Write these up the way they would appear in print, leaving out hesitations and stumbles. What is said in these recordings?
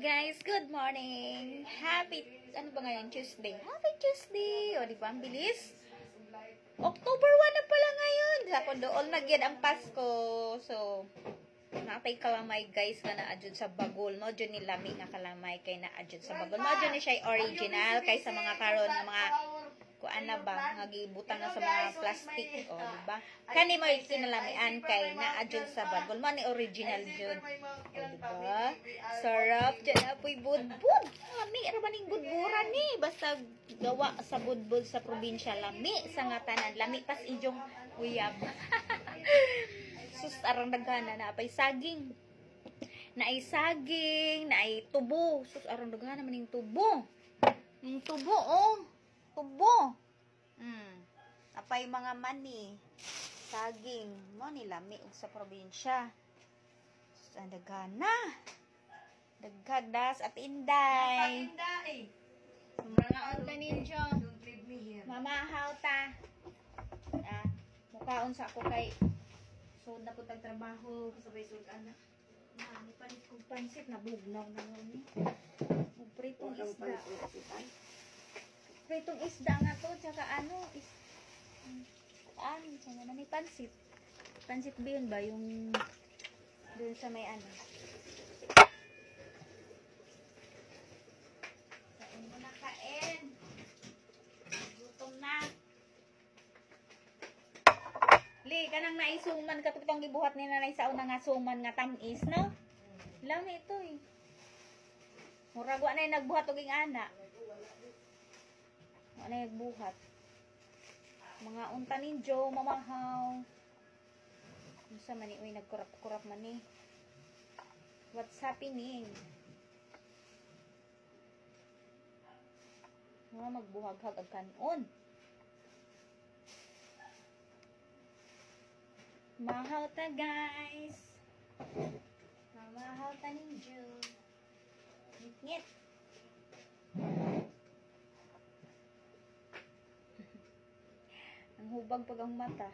guys, good morning. Ano ba ngayon? Tuesday. Happy Tuesday. O, di ba? Ang bilis. October 1 na pala ngayon. Ako doon nagyan ang Pasko. So, napay kalamay guys ka na adjud sa bagol mo. Dyan nilami nga kalamay kay na adjud sa bagol mo. Dyan siya original kay sa mga karon mga kuan na ba ngagibutang na sa mga plastic o di ba kani mo kinalamian kay na adjud sa bagol mo ni original jud o di ba sarap dyan apoy budbud lami ra maning budburan ni basta gawa sa budbud sa probinsya lami sa ngatanan lami pas inyong uyab sus arang dagana na apay saging na ay tubo sus arang dagana maning tubo yung tubo oh tubo. Apay mga mani. Saging. Mo nilami sa probinsya. Sa dagana. Daghadas at inday. Mga unta ninyo. Mamahaw ta. Mukhaon sa ako kay sud na po tagtrabaho. Kasabay sud anak. Mani palit kong pansit na bugnaw na nun. Pritong isda. Pritong isda nga to, tsaka ano, tsaka na may pansit. Pansit ba yun ba? Yung, dun sa may ano. Kain mo na kain. Gutom na. Li, kanang naisuman ka itong gibuhat ni nanay sa una nga suman nga tamis, no? Lami ito eh. Muragwa na yung nagbuhat o ging ana. Ano yung buhat? Mga unta ninyo, mamahaw. Masa man uy, nagkurap-kurap man eh. What's happening? Mga magbuhag-hag ag kanon. Mahaw ta guys. Mamahaw ta ninyo. Ngit-ngit. Hubag pag ang mata.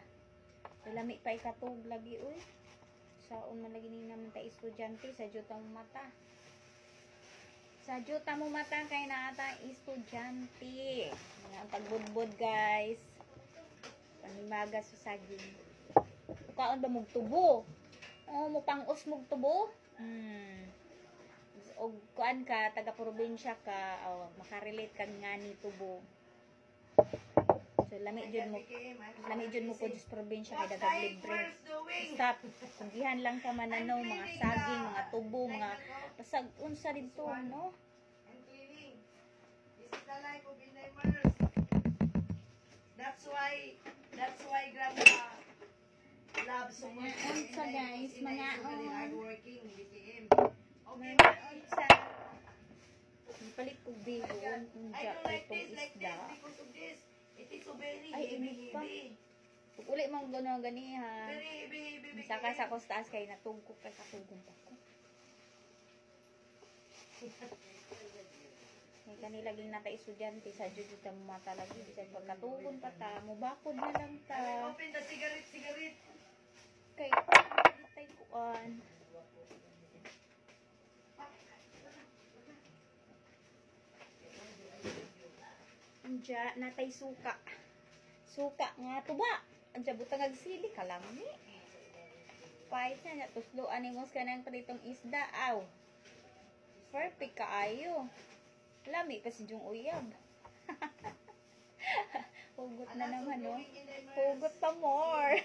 Lami pa ikatog lagi uy. Saon man lagi ni naman ta estudyante sa juta mo mata. Sa juta mo mata kay na ata estudyante. Mga ang tagbudbud guys. Panimaga sa saging. Kaon ba mog tubo? Oh, mo pang-us mog tubo? Og kuan ka taga probinsya ka, makarelate kag ngani tubo. So, lami jud mo po sa probinsya kay daghang libre. Stop. Sabihan lang ka mananaw, mga saging, mga tubo, mga pasag unsa dito, no? This is the life of Indimers. That's why grandma loves so much. Unsa guys, mga hardworking, BTM. Okay, unsa. Palit ko bihon, unsa itong isda. Because of this. It is so very Ay, heavy. Uli mong gano'n gani ha. Very heavy. Saka sa kostaas kay natugkok kay katugon pa ko. May kanila laging nata estudyante sa jud ta mata lagi bisan pagkatugon pa ta, mubakod na lang ta. Open the cigarette. Kay tay kuan. Anja natay suka. Suka nga tuba. Anja butang agsili kalami. Pait na tuslo animos ka nang pritong isda aw. Perfect kaayo. Lami pa si Jung uyab. Hugot na naman no. Hugot pa more.